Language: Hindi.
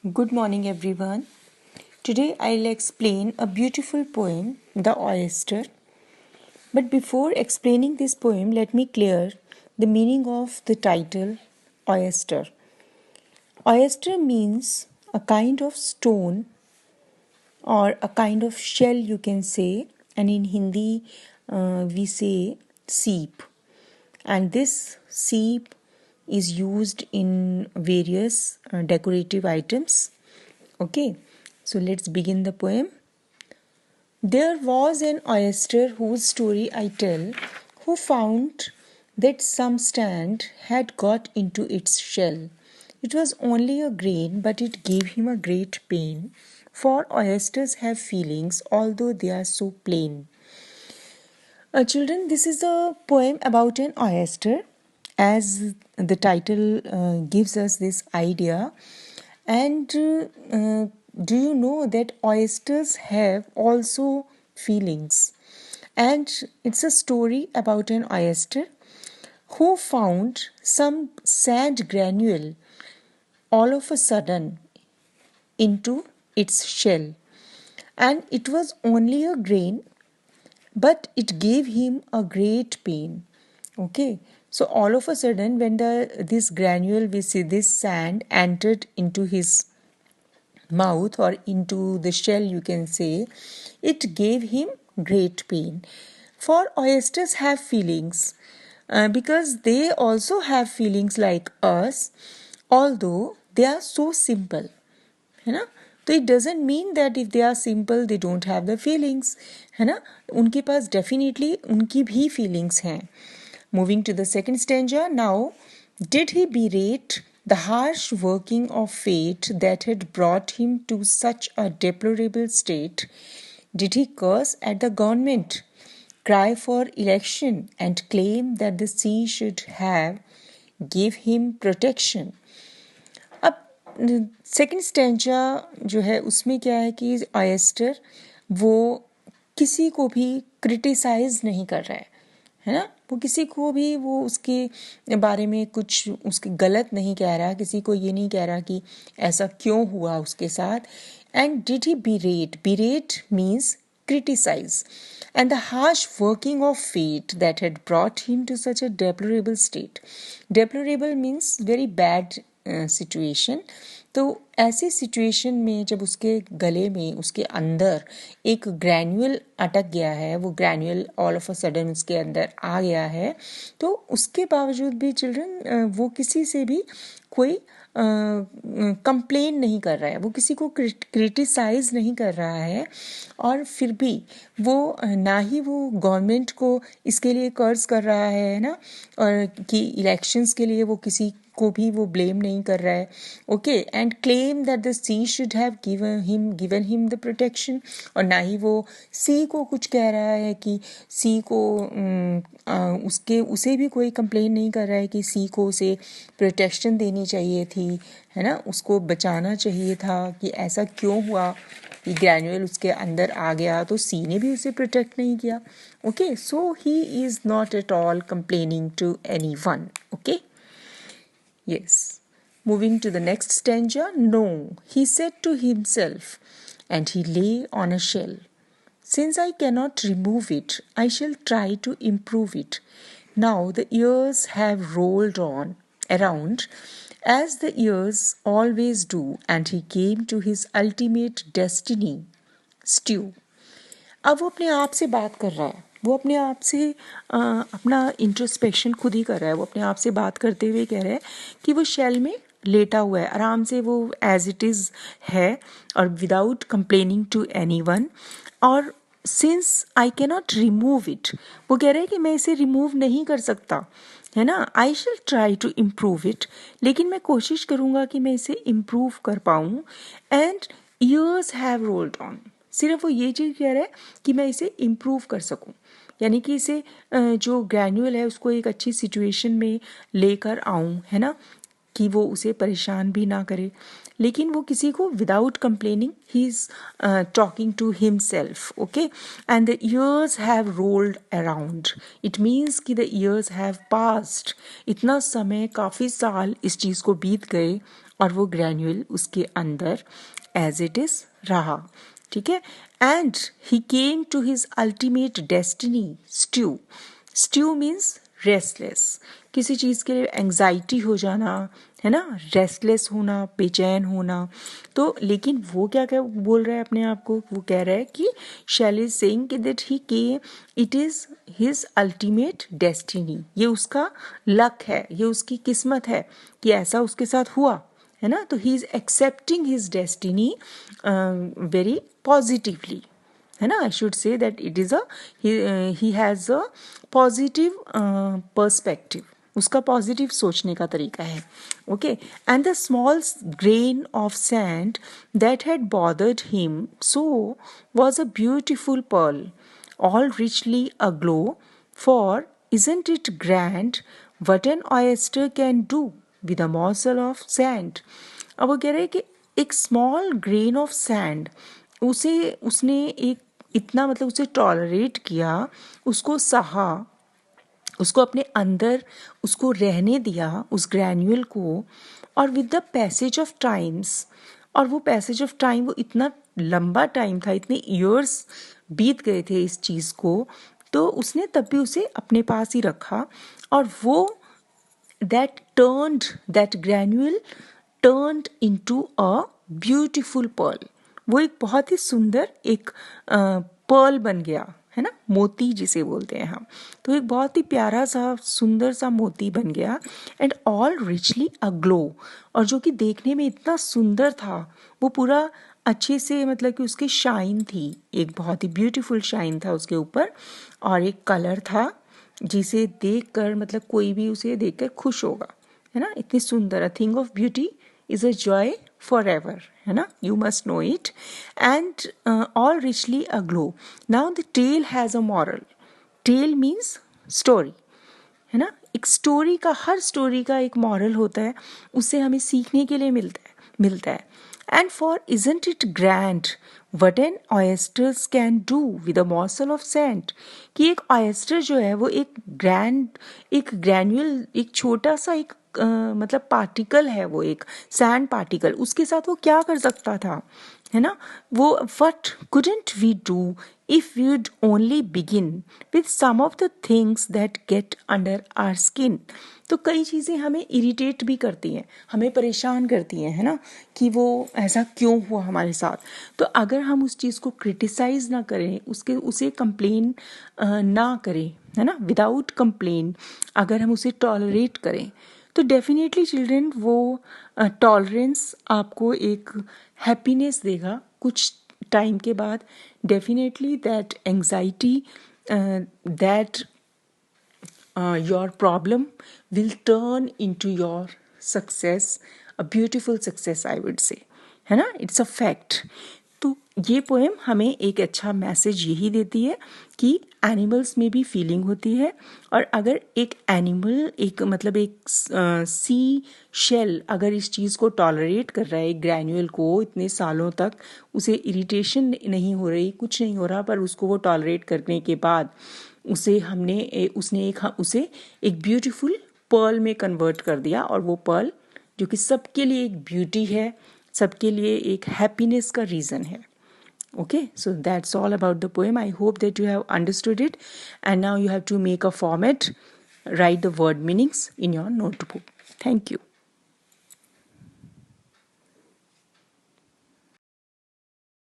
Good morning, everyone. Today I'll explain a beautiful poem, The Oyster. But before explaining this poem, let me clear the meaning of the title Oyster. Oyster means a kind of stone or a kind of shell, you can say, and in Hindi we say seep. And this seep is used in various decorative items. Okay, so let's begin the poem. There was an oyster whose story I tell, who found that some sand had got into its shell. It was only a grain, but it gave him a great pain. For oysters have feelings, although they are so plain. Children, this is a poem about an oyster, as the title gives us this idea. And do you know that oysters have also feelings? And it's a story about an oyster who found some sand granule all of a sudden into its shell. And it was only a grain, but it gave him a great pain. Okay, so all of a sudden when this granule, we see this sand entered into his mouth or into the shell, you can say, it gave him great pain. For oysters have feelings, because they also have feelings like us, although they are so simple, है ना. तो it doesn't mean that if they are simple they don't have the feelings, है ना. उनके पास डेफिनेटली उनकी भी फीलिंग्स हैं. Moving to the second stanza now. Did he berate the harsh working of fate that had brought him to such a deplorable state? Did he curse at the government, cry for election, and claim that the sea should have give him protection? अब सेकेंड स्टेंजा जो है उसमें क्या है कि ऑयस्टर वो किसी को भी क्रिटिसाइज नहीं कर रहा है ना. वो किसी को भी वो उसके बारे में कुछ उसके गलत नहीं कह रहा, किसी को ये नहीं कह रहा कि ऐसा क्यों हुआ उसके साथ. And did he बिरेट means criticize, and the harsh working of fate that had brought him to such a deplorable state. Deplorable means very bad situation. तो ऐसी सिचुएशन में जब उसके गले में उसके अंदर एक ग्रैन्यूल अटक गया है, वो granule all of a sudden उसके अंदर आ गया है, तो उसके बावजूद भी चिल्ड्रन वो किसी से भी कोई कंप्लेन नहीं कर रहा है, वो किसी को क्रिटिसाइज नहीं कर रहा है. और फिर भी वो ना ही वो गवर्नमेंट को इसके लिए कर्ज कर रहा है ना, और कि इलेक्शंस के लिए वो किसी को भी वो ब्लेम नहीं कर रहा है. Okay, and claim that the sea should have given him the protection. और ना ही वो सी को कुछ कह रहा है कि सी को उसे भी कोई कंप्लेन नहीं कर रहा है कि सी को उसे प्रोटेक्शन देनी चाहिए थी, है ना, उसको बचाना चाहिए था कि ऐसा क्यों हुआ कि ग्रैन्यूल उसके अंदर आ गया तो सी ने भी उसे प्रोटेक्ट नहीं किया. Okay, so he is not at all complaining to anyone. Okay, yes. Moving to the next stanza. No, he said to himself, and he lay on a shell. Since I cannot remove it, I shall try to improve it. Now the years have rolled on around as the years always do, and he came to his ultimate destiny, stew. अब वो अपने आप से बात कर रहा है, वो अपने आप से अपना इंट्रोस्पेक्शन खुद ही कर रहा है. वो अपने आप से बात करते हुए कह रहा है कि वो शेल में लेटा हुआ है, आराम से वो एज इट इज़ है और without complaining to anyone. और since I cannot remove it, वो कह रहा है कि मैं इसे रिमूव नहीं कर सकता, है ना. I shall try to improve it, लेकिन मैं कोशिश करूँगा कि मैं इसे इम्प्रूव कर पाऊँ. And years have rolled on, सिर्फ वो ये चीज़ कह रहा है कि मैं इसे इम्प्रूव कर सकूं, यानी कि इसे जो ग्रैन्यूल है उसको एक अच्छी सिचुएशन में लेकर आऊं, है ना, कि वो उसे परेशान भी ना करे. लेकिन वो किसी को without complaining he is talking to himself. Okay, and the years have rolled around, it means कि द ईयर्स हैव पास्ड. इतना समय, काफ़ी साल इस चीज़ को बीत गए और वो ग्रैन्यूल उसके अंदर एज इट इज रहा, ठीक है। And he came to his ultimate destiny stew. Stew means restless, किसी चीज़ के लिए एंग्जाइटी हो जाना, है ना, रेस्टलेस होना, बेचैन होना। तो लेकिन वो क्या क्या बोल रहा है अपने आप को, वो कह रहा है कि शैल इज सेइंग कि दैट ही के it is his ultimate destiny, ये उसका लक है, ये उसकी किस्मत है कि ऐसा उसके साथ हुआ, है ना। तो he is accepting his destiny very positively, है ना। I should say that it is he has a positive perspective, उसका पॉजिटिव सोचने का तरीका है, okay. And the small grain of sand that had bothered him so was a beautiful pearl all richly aglow, for isn't it grand what an oyster can do with a morsel of sand? अब वो कह रहे हैं कि एक स्मॉल ग्रेन ऑफ सैंड, उसे उसने एक इतना मतलब उसे टॉलरेट किया, उसको सहा, उसको अपने अंदर उसको रहने दिया उस ग्रैन्यूल को। और with the passage of times, और वो पैसेज ऑफ टाइम, वो इतना लंबा टाइम था, इतने ईयर्स बीत गए थे इस चीज़ को, तो उसने तब भी उसे अपने पास ही रखा। और वो that granule turned into a beautiful pearl, वो एक बहुत ही सुंदर एक पर्ल बन गया, है ना, मोती जिसे बोलते हैं हम। तो एक बहुत ही प्यारा सा सुंदर सा मोती बन गया। एंड ऑल रिचली अग्लो, और जो कि देखने में इतना सुंदर था, वो पूरा अच्छे से मतलब कि उसकी शाइन थी, एक बहुत ही ब्यूटीफुल शाइन था उसके ऊपर, और एक कलर था जिसे देखकर मतलब कोई भी उसे देखकर खुश होगा, है ना। इतनी सुंदर, a thing of beauty is a joy forever, है ना, you must know it. And all richly aglow. Now the tale has a moral. Tale means story, है ना। एक स्टोरी का, हर स्टोरी का एक मॉरल होता है, उससे हमें सीखने के लिए मिलता है। And for isn't it grand what an oysters can do with a morsel of sand, कि एक ऑयस्टर जो है वो एक ग्रैन्युअल, एक छोटा सा एक मतलब पार्टिकल है, वो एक सैंड पार्टिकल, उसके साथ वो क्या कर सकता था, है ना। वो what couldn't we do if we'd only begin with some of the things that get under our skin? तो कई चीज़ें हमें इरिटेट भी करती हैं, हमें परेशान करती हैं, है ना, कि वो ऐसा क्यों हुआ हमारे साथ। तो अगर हम उस चीज़ को क्रिटिसाइज ना करें, उसे कंप्लेन ना करें, है ना, विदाउट कंप्लेन, अगर हम उसे टॉलरेट करें, तो डेफिनेटली चिल्ड्रन वो टॉलरेंस आपको एक हैप्पीनेस देगा कुछ टाइम के बाद। Definitely that anxiety, that your problem will turn into your success, a beautiful success I would say, है ना, इट्स अ फैक्ट। तो ये पोएम हमें एक अच्छा मैसेज यही देती है कि एनिमल्स में भी फीलिंग होती है, और अगर एक एनिमल, एक मतलब एक सी शेल अगर इस चीज़ को टॉलरेट कर रहा है, एक ग्रैन्यूल को इतने सालों तक, उसे इरिटेशन नहीं हो रही, कुछ नहीं हो रहा, पर उसको वो टॉलरेट करने के बाद उसे एक ब्यूटीफुल पर्ल में कन्वर्ट कर दिया। और वो पर्ल जो कि सबके लिए एक ब्यूटी है, सबके लिए एक हैप्पीनेस का रीज़न है। Okay, so that's all about the poem. I hope that you have understood it, and now you have to make a format, write the word meanings in your notebook. Thank you.